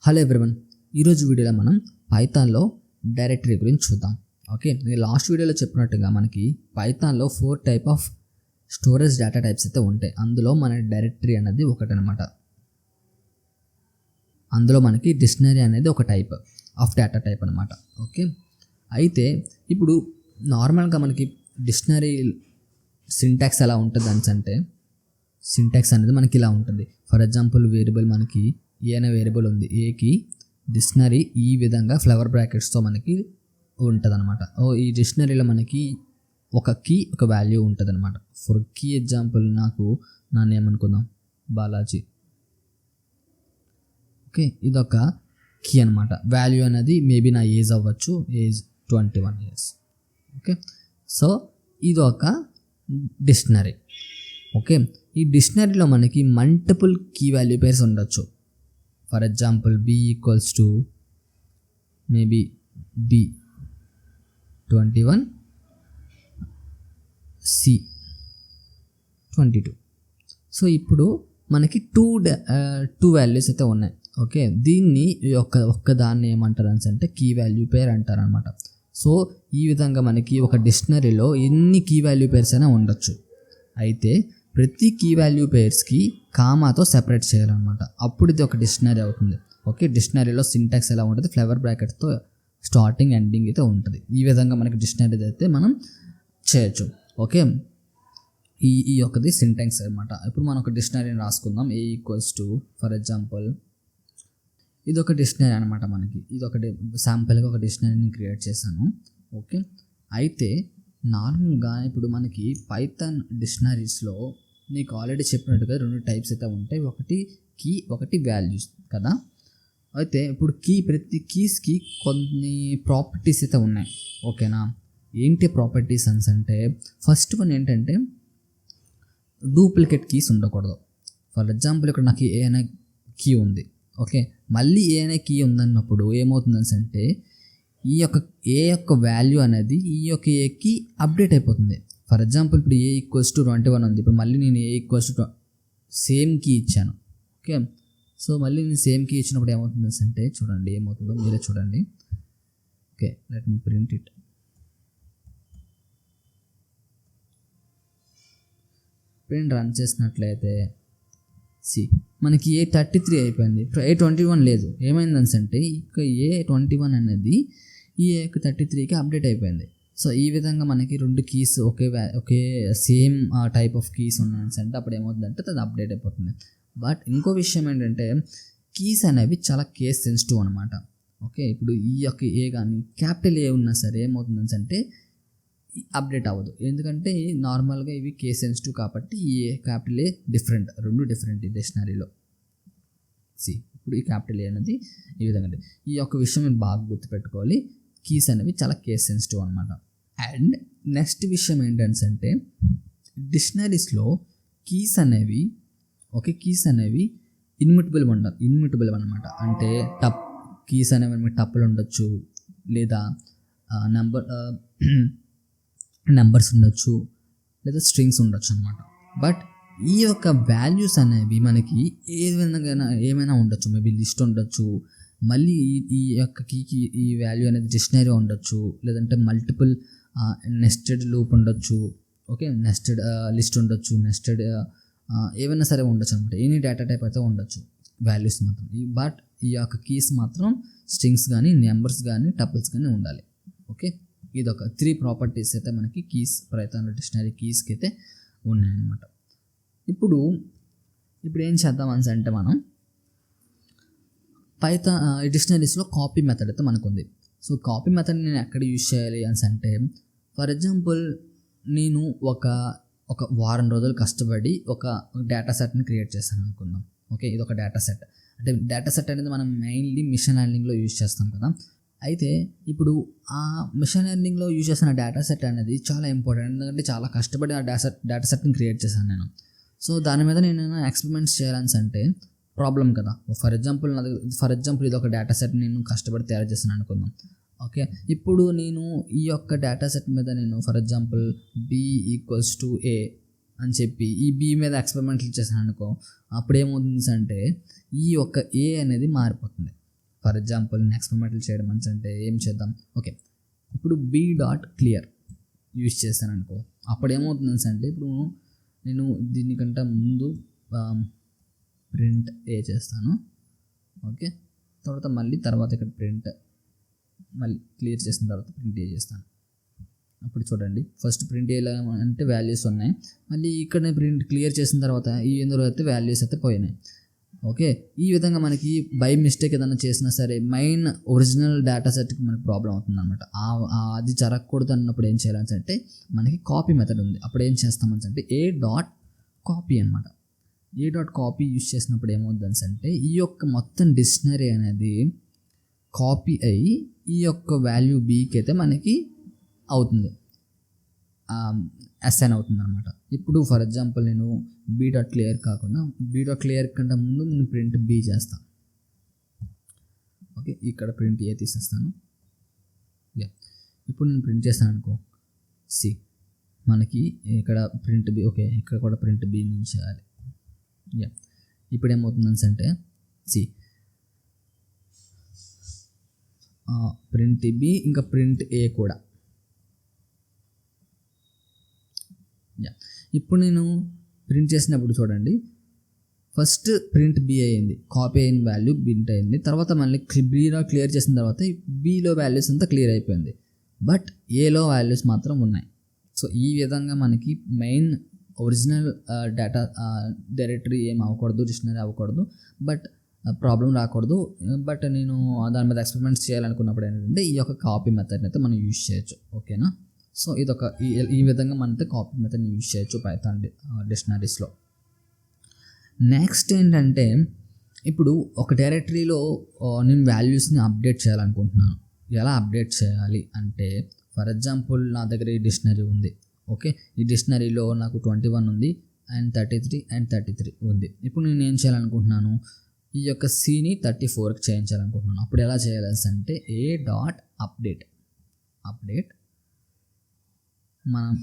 Hello everyone, ఈరోజు వీడియోలో మనం పైథాన్లో డైరెక్టరీ గురించి చూద్దాం. ఓకే, నేను లాస్ట్ వీడియోలో చెప్పినట్టుగా మనకి పైథాన్లో 4 type of storage data types అయితే ఉంటాయి. అందులో మన డైరెక్టరీ అనేది ఒకటి అనమాట. అందులో మనకి డిక్షనరీ అనేది ఒక టైప్ ఆఫ్ డేటా టైప్ అనమాట. ఓకే, అయితే ఇప్పుడు నార్మల్గా మనకి డిక్షనరీ సింటాక్స్ ఎలా ఉంటుంది అంటే సింటాక్స్ అనేది మనకి ఇలా ఉంటుంది. ఫర్ ఎగ్జాంపుల్ వేరియబుల్ మనకి ఏ అనే వేరియబుల్ ఉంది, ఏకి డిక్షనరీ ఈ విధంగా ఫ్లవర్ బ్రాకెట్స్తో మనకి ఉంటుంది అనమాట. ఈ డిక్షనరీలో మనకి ఒక కీ ఒక వాల్యూ ఉంటుంది అనమాట. ఫర్ కీ ఎగ్జాంపుల్ నా నేమ్ అనుకుందాం, బాలాజీ. ఓకే, ఇదొక కీ అనమాట. వాల్యూ అనేది మేబీ నా ఏజ్ అవ్వచ్చు, ఏజ్ 21 years. ఓకే, సో ఇదొక డిక్షనరీ. ఓకే, ఈ డిక్షనరీలో మనకి మల్టిపుల్ కీ వాల్యూ పేర్స్ ఉండొచ్చు. For example b equals to maybe b 21 c 22. So ఇప్పుడు మనకి టూ వాల్యూస్ అయితే ఉన్నాయి. ఓకే, దీన్ని ఒక్కదాన్ని ఏమంటారు అంటే కీ వాల్యూ పేర్ అంటారు అనమాట. సో ఈ విధంగా మనకి ఒక డిక్షనరీలో ఎన్ని కీ వాల్యూ పేర్స్ అయినా ఉండొచ్చు. అయితే ప్రతి కీ వాల్యూ పేర్స్కి కామాతో సెపరేట్ చేయాలన్నమాట. అప్పుడు ఇది ఒక డిక్షనరీ అవుతుంది. ఓకే, డిక్షనరీలో సింటాక్స్ ఎలా ఉంటుంది, ఫ్లవర్ బ్రాకెట్తో స్టార్టింగ్ ఎండింగ్ అయితే ఉంటుంది. ఈ విధంగా మనకి డిక్షనరీ అయితే మనం చేయొచ్చు. ఓకే, ఈ ఒకది సింటాక్స్ అనమాట. ఇప్పుడు మనం ఒక డిక్షనరీని రాసుకుందాం. ఏ ఈక్వల్స్ టు ఫర్ ఎగ్జాంపుల్ ఇది ఒక డిక్షనరీ అనమాట. మనకి ఇది ఒకటి శాంపుల్గా ఒక డిక్షనరీని క్రియేట్ చేశాను. ఓకే, అయితే నార్మల్గా ఇప్పుడు మనకి పైథాన్ డిక్షనరీస్లో నీకు ఆల్రెడీ చెప్పినట్టుగా 2 టైప్స్ అయితే ఉంటాయి. ఒకటి కీ, ఒకటి వాల్యూస్ కదా. అయితే ఇప్పుడు ప్రతి కీస్కి కొన్ని ప్రాపర్టీస్ అయితే ఉన్నాయి. ఓకేనా, ఏంటి ప్రాపర్టీస్ అంటే ఫస్ట్ వన్ ఏంటంటే డూప్లికేట్ కీస్ ఉండకూడదు. ఫర్ ఎగ్జాంపుల్ ఇక్కడ నాకు ఏ అనే కీ ఉంది. ఓకే, మళ్ళీ ఏ అనే కీ ఉందన్నప్పుడు ఏమవుతుంది అంటే ఈ యొక్క ఏ యొక్క వాల్యూ అనేది ఈ యొక్క ఏకి అప్డేట్ అయిపోతుంది. ఫర్ ఎగ్జాంపుల్ ఇప్పుడు ఏ ఈక్వల్స్ టు 21 ఉంది. ఇప్పుడు మళ్ళీ నేను ఏ ఈక్వల్స్ టు సేమ్ కీ ఇచ్చాను. ఓకే, సో మళ్ళీ నేను సేమ్ కీ ఇచ్చినప్పుడు ఏమవుతుంది అంటే చూడండి ఏమవుతుందో మీరే చూడండి. Okay, let me print it. Print run చేసినట్లయితే మనకి A33 అయిపోయింది, A21 లేదు. ఏమైందని అంటే ఇక A21 అనేది ఈ A33కి అప్డేట్ అయిపోయింది. సో ఈ విధంగా మనకి 2 keys okay same type of keys ఉన్నాయని అంటే అప్పుడు ఏమవుతుందంటే అది అప్డేట్ అయిపోతుంది. బట్ ఇంకో విషయం ఏంటంటే కీస్ అనేవి చాలా కేస్ సెన్సిటివ్ అనమాట. ఓకే, ఇప్పుడు ఈ యొక్క ఏ కానీ క్యాపిటల్ ఏ ఉన్నా సరే ఏమవుతుందని అంటే అప్డేట్ అవ్వదు. ఎందుకంటే నార్మల్గా ఇవి కేస్ సెన్సిటివ్ కాబట్టి ఈ క్యాపిటల్ ఏ డిఫరెంట్, 2 డిఫరెంట్ ఈ డిక్షనరీలో. ఇప్పుడు ఈ క్యాపిటల్ ఏ అనేది ఈ విధంగా. ఈ యొక్క విషయం మీరు బాగా గుర్తుపెట్టుకోవాలి. కీస్ అనేవి చాలా కేస్ సెన్సిటివ్ అనమాట. అండ్ నెక్స్ట్ విషయం ఏంటంటే డిక్షనరీస్లో కీస్ అనేవి ఇన్మ్యూటబుల్ అనమాట. అంటే కీస్ అనేవి మనకి టప్పులు ఉండొచ్చు, లేదా నెంబర్స్ ఉండొచ్చు, లేదా స్ట్రింగ్స్ ఉండొచ్చు అనమాట. బట్ ఈ యొక్క వాల్యూస్ అనేవి మనకి ఏమైనా ఉండొచ్చు. మేబీ లిస్ట్ ఉండొచ్చు, మళ్ళీ ఈ యొక్క కీకి ఈ వాల్యూ అనేది డిక్షనరీ ఉండొచ్చు, లేదంటే మల్టిపుల్ నెస్టెడ్ లూప్ ఉండొచ్చు. ఓకే, నెస్టెడ్ లిస్ట్ ఉండొచ్చు, నెస్టెడ్ ఏమైనా సరే ఉండొచ్చు అనమాట. ఎనీ డేటా టైప్ అయితే ఉండొచ్చు వాల్యూస్ మాత్రం. బట్ ఈ యొక్క కీస్ మాత్రం స్ట్రింగ్స్ కానీ నెంబర్స్ కానీ టపుల్స్ కానీ ఉండాలి. ఓకే, ఇదొక 3 ప్రాపర్టీస్ అయితే మనకి కీస్ పైథాన్ డిక్షనరీ కీస్కి అయితే ఉన్నాయన్నమాట. ఇప్పుడు ఏం చేద్దాం అంటే మనం పైథాన్ డిక్షనరీస్లో కాపీ మెథడ్ అయితే మనకు ఉంది. సో కాపీ మెథడ్ నేను ఎక్కడ యూజ్ చేయాలి అంటే ఫర్ ఎగ్జాంపుల్ నేను ఒక వారం రోజులు కష్టపడి ఒక డేటా సెట్ని క్రియేట్ చేశాను అనుకుందాం. ఓకే, ఇది ఒక డేటా సెట్. అంటే డేటా సెట్ అనేది మనం మెయిన్లీ మిషన్ లెర్నింగ్లో యూజ్ చేస్తాం కదా. అయితే ఇప్పుడు ఆ మిషన్ లెర్నింగ్లో యూజ్ చేసిన డేటా సెట్ అనేది చాలా ఇంపార్టెంట్. ఎందుకంటే చాలా కష్టపడి ఆ డేటా సెట్ని క్రియేట్ చేశాను నేను. సో దాని మీద నేను ఎక్స్పెరిమెంట్స్ చేయాలని అంటే ప్రాబ్లం కదా. ఫర్ ఎగ్జాంపుల్ ఇది ఒక డేటా సెట్ నేను కష్టపడి తయారు చేశాను అనుకుందాం. ఓకే, ఇప్పుడు నేను ఈ యొక్క డేటా సెట్ మీద నేను for example b equals to a అని చెప్పి ఈ బి మీద ఎక్స్పెరిమెంట్లు చేశాను అనుకో, అప్పుడు ఏమవుతుంది అంటే ఈ యొక్క ఏ అనేది మారిపోతుంది. ఫర్ ఎగ్జాంపుల్ నేను ఎక్స్పెరిమెంట్లు చేయడం అంటే ఏం చేద్దాం, ఓకే ఇప్పుడు బీ డాట్ క్లియర్ యూజ్ చేశాను అనుకో, అప్పుడు ఏమవుతుంది అంటే ఇప్పుడు నేను దీనికంటే ముందు ప్రింట్ ఏ చేస్తాను, ఓకే తర్వాత ఇక్కడ ప్రింట్ మళ్ళీ క్లియర్ చేసిన తర్వాత ప్రింట్ ఏ చేస్తాను. అప్పుడు చూడండి ఫస్ట్ ప్రింట్ ఎలా అంటే వాల్యూస్ ఉన్నాయి, మళ్ళీ ఇక్కడ ప్రింట్ క్లియర్ చేసిన తర్వాత ఈ ఎందులో అయితే వాల్యూస్ అయితే పోయినాయి. ఓకే, ఈ విధంగా మనకి బై మిస్టేక్ ఏదైనా చేసినా సరే మెయిన్ ఒరిజినల్ డేటా సెట్కి మనకి ప్రాబ్లం అవుతుంది అనమాట. అది జరగకూడదు అన్నప్పుడు ఏం చేయాలని అంటే మనకి కాపీ మెథడ్ ఉంది. అప్పుడు ఏం చేస్తామని అంటే ఏ డాట్ కాపీ అనమాట. ఏ డాట్ కాపీ యూజ్ చేసినప్పుడు ఏమవుతుందని అంటే ఈ యొక్క మొత్తం డిక్షనరీ అనేది కాపీ అయ్యి ఈ యొక్క వాల్యూ బీకి అయితే మనకి అవుతుంది, అసైన్ అవుతుంది అనమాట. ఇప్పుడు ఫర్ ఎగ్జాంపుల్ నేను బీ డాట్ క్లియర్ కాకుండా బీ డాట్ క్లియర్ కంటే ముందు నేను ప్రింట్ బీ చేస్తాను. ఓకే, ఇక్కడ ప్రింట్ ఏ తీసేస్తాను. ఇప్పుడు నేను ప్రింట్ చేస్తాను అనుకో, సి మనకి ఇక్కడ ప్రింట్ బి, ఓకే ఇక్కడ కూడా ప్రింట్ బి నుంచి చేయాలి. ఇప్పుడు ఏమవుతుందని అంటే సి ప్రింట్ బి ఇంకా ప్రింట్ ఏ కూడా. ఇప్పుడు నేను ప్రింట్ చేసినప్పుడు చూడండి ఫస్ట్ ప్రింట్ బి అయింది, కాపీ అయిన వాల్యూ ప్రింట్ అయింది, తర్వాత మళ్ళీ బీలో క్లియర్ చేసిన తర్వాత బీలో వాల్యూస్ అంతా క్లియర్ అయిపోయింది, బట్ ఏలో వాల్యూస్ మాత్రం ఉన్నాయి. సో ఈ విధంగా మనకి మెయిన్ ఒరిజినల్ డేటా డైరెక్టరీ ఏం అవ్వకూడదు, డిక్షనరీ అవ్వకూడదు, బట్ ప్రాబ్లం రాకూడదు. బట్ నేను దాని మీద ఎక్స్పెరిమెంట్స్ చేయాలనుకున్నప్పుడు ఏంటంటే ఈ యొక్క కాపీ మెథడ్ని అయితే మనం యూజ్ చేయొచ్చు. ఓకేనా, సో ఇదొక ఈ విధంగా మనతో కాపీ మెథడ్ని యూజ్ చేయొచ్చు పైథాన్ డిక్షనరీస్లో. నెక్స్ట్ ఏంటంటే ఇప్పుడు ఒక డైరెక్టరీలో నేను వాల్యూస్ని అప్డేట్ చేయాలనుకుంటున్నాను. ఎలా అప్డేట్ చేయాలి అంటే ఫర్ ఎగ్జాంపుల్ నా దగ్గర ఈ డిక్షనరీ ఉంది. ఓకే, ఈ డిక్షనరీలో నాకు 21 ఉంది అండ్ 33 ఉంది. ఇప్పుడు నేను ఏం చేయాలనుకుంటున్నాను, ఈ యొక్క సిని 34కి చేయించాలనుకుంటున్నాను. అప్పుడు ఎలా చేయాలి అంటే ఏ డాట్ అప్డేట్ మనం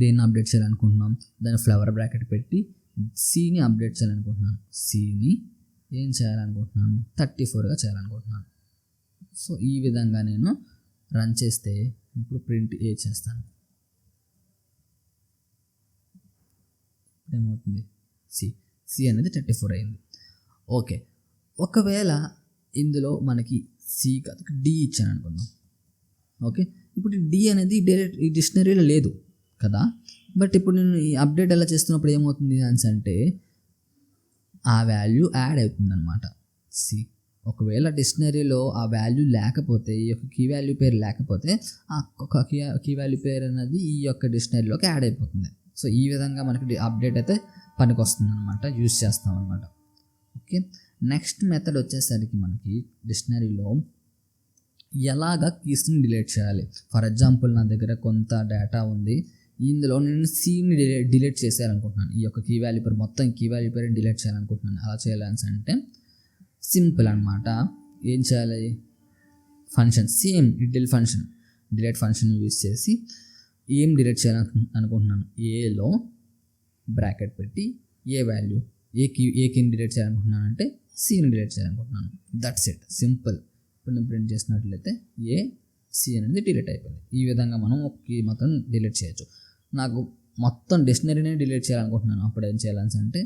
దేన్ని అప్డేట్ చేయాలనుకుంటున్నాం, దాన్ని ఫ్లవర్ బ్రాకెట్ పెట్టి సిని అప్డేట్ చేయాలనుకుంటున్నాను. సిని ఏం చేయాలనుకుంటున్నాను 34గా చేయాలనుకుంటున్నాను. సో ఈ విధంగా నేను రన్ చేస్తే ఇప్పుడు ప్రింట్ ఏ చేస్తాను. ఏమవుతుంది, సి అనేది 34 అయింది. ఓకే, ఒకవేళ ఇందులో మనకి సి కాదు డి ఇచ్చాను అనుకుందాం. ఓకే, ఇప్పుడు డి అనేది డైరెక్ట్ ఈ డిక్షనరీలో లేదు కదా, బట్ ఇప్పుడు నేను ఈ అప్డేట్ ఎలా చేస్తున్నప్పుడు ఏమవుతుంది అంటే ఆ వాల్యూ యాడ్ అవుతుంది అనమాట. సి ఒకవేళ డిక్షనరీలో ఆ వాల్యూ లేకపోతే, ఈ యొక్క కీ వాల్యూ పేరు లేకపోతే ఆ కీ వాల్యూ పేరు అనేది ఈ యొక్క డిక్షనరీలోకి యాడ్ అయిపోతుంది. సో ఈ విధంగా మనకి అప్డేట్ అయితే పనికి వస్తుంది అనమాట, యూజ్ చేస్తాం అనమాట. ఓకే, నెక్స్ట్ మెథడ్ వచ్చేసరికి మనకి డిక్షనరీలో ఎలాగ కీస్ని డిలీట్ చేయాలి. ఫర్ ఎగ్జాంపుల్ నా దగ్గర కొంత డేటా ఉంది, ఇందులో నేను సిని డిలీట్ చేసేయాలనుకుంటున్నాను. ఈ యొక్క కీ వాల్యూ పేరు మొత్తం కీ వాల్యూ పేరు డిలీట్ చేయాలనుకుంటున్నాను. అలా చేయాలని అంటే సింపుల్ అనమాట. ఏం చేయాలి, function same delete function use చేసి ఏం డిలీట్ చేయాలనుకుంటున్నాను, ఏలో బ్రాకెట్ పెట్టి ఏ వాల్యూ ఏ కీని డిలీట్ చేయాలనుకుంటున్నాను అంటే సిని డిలీట్ చేయాలనుకుంటున్నాను. That's it, simple. ఇప్పుడు నేను ప్రింట్ చేసినట్లయితే ఏ సి అనేది డిలీట్ అయిపోయింది. ఈ విధంగా మనం ఒక కీ మొత్తం డిలీట్ చేయొచ్చు. నాకు మొత్తం డిక్షనరీనే డిలీట్ చేయాలనుకుంటున్నాను, అప్పుడు ఏం చేయాలని అంటే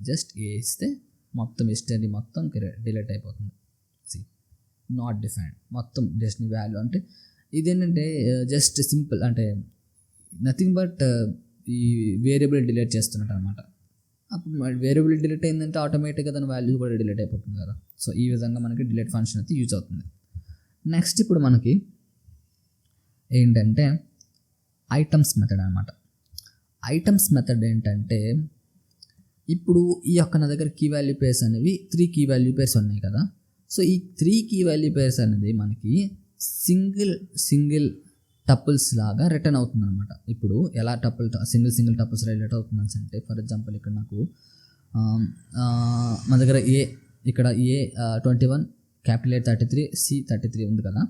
జస్ట్ ఏ ఇస్తే మొత్తం డిక్షనరీ మొత్తం డిలీట్ అయిపోతుంది. సి నాట్ డిఫైన్డ్ మొత్తం డిక్షనరీ వాల్యూ అంటే ఇదేంటంటే జస్ట్ సింపుల్ అంటే నథింగ్ బట్ ఈ వేరియబుల్ డిలీట్ చేస్తున్నట్టు అనమాట. అప్పుడు వేరియబుల్ డిలీట్ అయిందంటే ఆటోమేటిక్గా దాని వాల్యూ కూడా డిలీట్ అయిపోతుంది కదా. సో ఈ విధంగా మనకి డిలీట్ ఫంక్షన్ అయితే యూజ్ అవుతుంది. నెక్స్ట్ ఇప్పుడు మనకి ఏంటంటే ఐటమ్స్ మెథడ్ అనమాట. ఐటమ్స్ మెథడ్ ఏంటంటే ఇప్పుడు ఈ యొక్క నా దగ్గర కీ వాల్యూ పేర్స్ అనేవి 3 కీ వాల్యూ పేర్స్ ఉన్నాయి కదా. సో ఈ 3 కీ వాల్యూ పేర్స్ అనేది మనకి సింగిల్ టపుల్స్ లాగా రిటర్న్ అవుతుంది అనమాట. ఇప్పుడు ఎలా సింగిల్ టపుల్స్ రిలేట్ అవుతుంది అంటే ఫర్ ఎగ్జాంపుల్ ఇక్కడ నాకు మా దగ్గర ఇక్కడ ఏ 21 క్యాపిటల్ ఏ 33 సి 33 ఉంది కదా.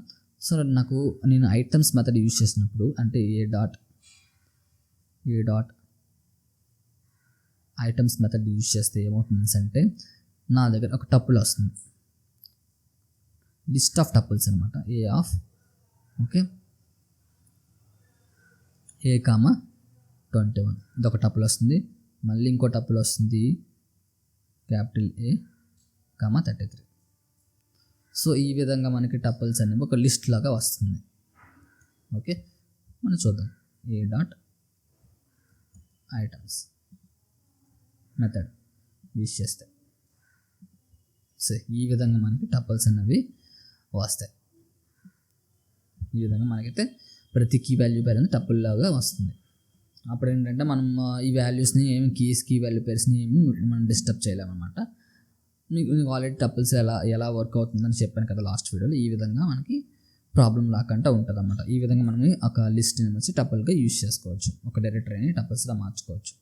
సో నాకు నేను ఐటమ్స్ మెథడ్ యూజ్ చేసినప్పుడు అంటే A dot items method use చేస్తే ఏమవుతుంది అంటే నా దగ్గర ఒక టపుల్ వస్తుంది. లిస్ట్ ఆఫ్ టపుల్స్ అనమాట. ఏ ఆఫ్ ఓకే ఏ కామా 21 ఇదొక టపుల్ వస్తుంది. మళ్ళీ ఇంకో టపుల్ వస్తుంది క్యాపిటల్ ఏ కామా 33. సో ఈ విధంగా మనకి టపుల్స్ అనేవి ఒక లిస్ట్ లాగా వస్తుంది. ఓకే మనం చూద్దాం. A dot items method use చేస్తే సో ఈ విధంగా మనకి టపుల్స్ అనేవి వస్తాయి. ఈ విధంగా మనకైతే ప్రతి కీ వాల్యూ పేరు అనేది టపుల్ లాగా వస్తుంది. అప్పుడు ఏంటంటే మనం ఈ వాల్యూస్ని ఏమి కీ వాల్యూ పేర్స్ని ఏమి మనం డిస్టర్బ్ చేయలేమన్నమాట. మీకు ఆల్రెడీ టపుల్స్ ఎలా వర్క్ అవుతుందని చెప్పాను కదా లాస్ట్ వీడియోలో. ఈ విధంగా మనకి ప్రాబ్లం రాకుండా ఉంటుంది అన్నమాట. ఈ విధంగా మనం ఒక లిస్ట్ని వచ్చి టపుల్గా యూజ్ చేసుకోవచ్చు. ఒక డైరెక్టరీని టపుల్స్గా మార్చుకోవచ్చు.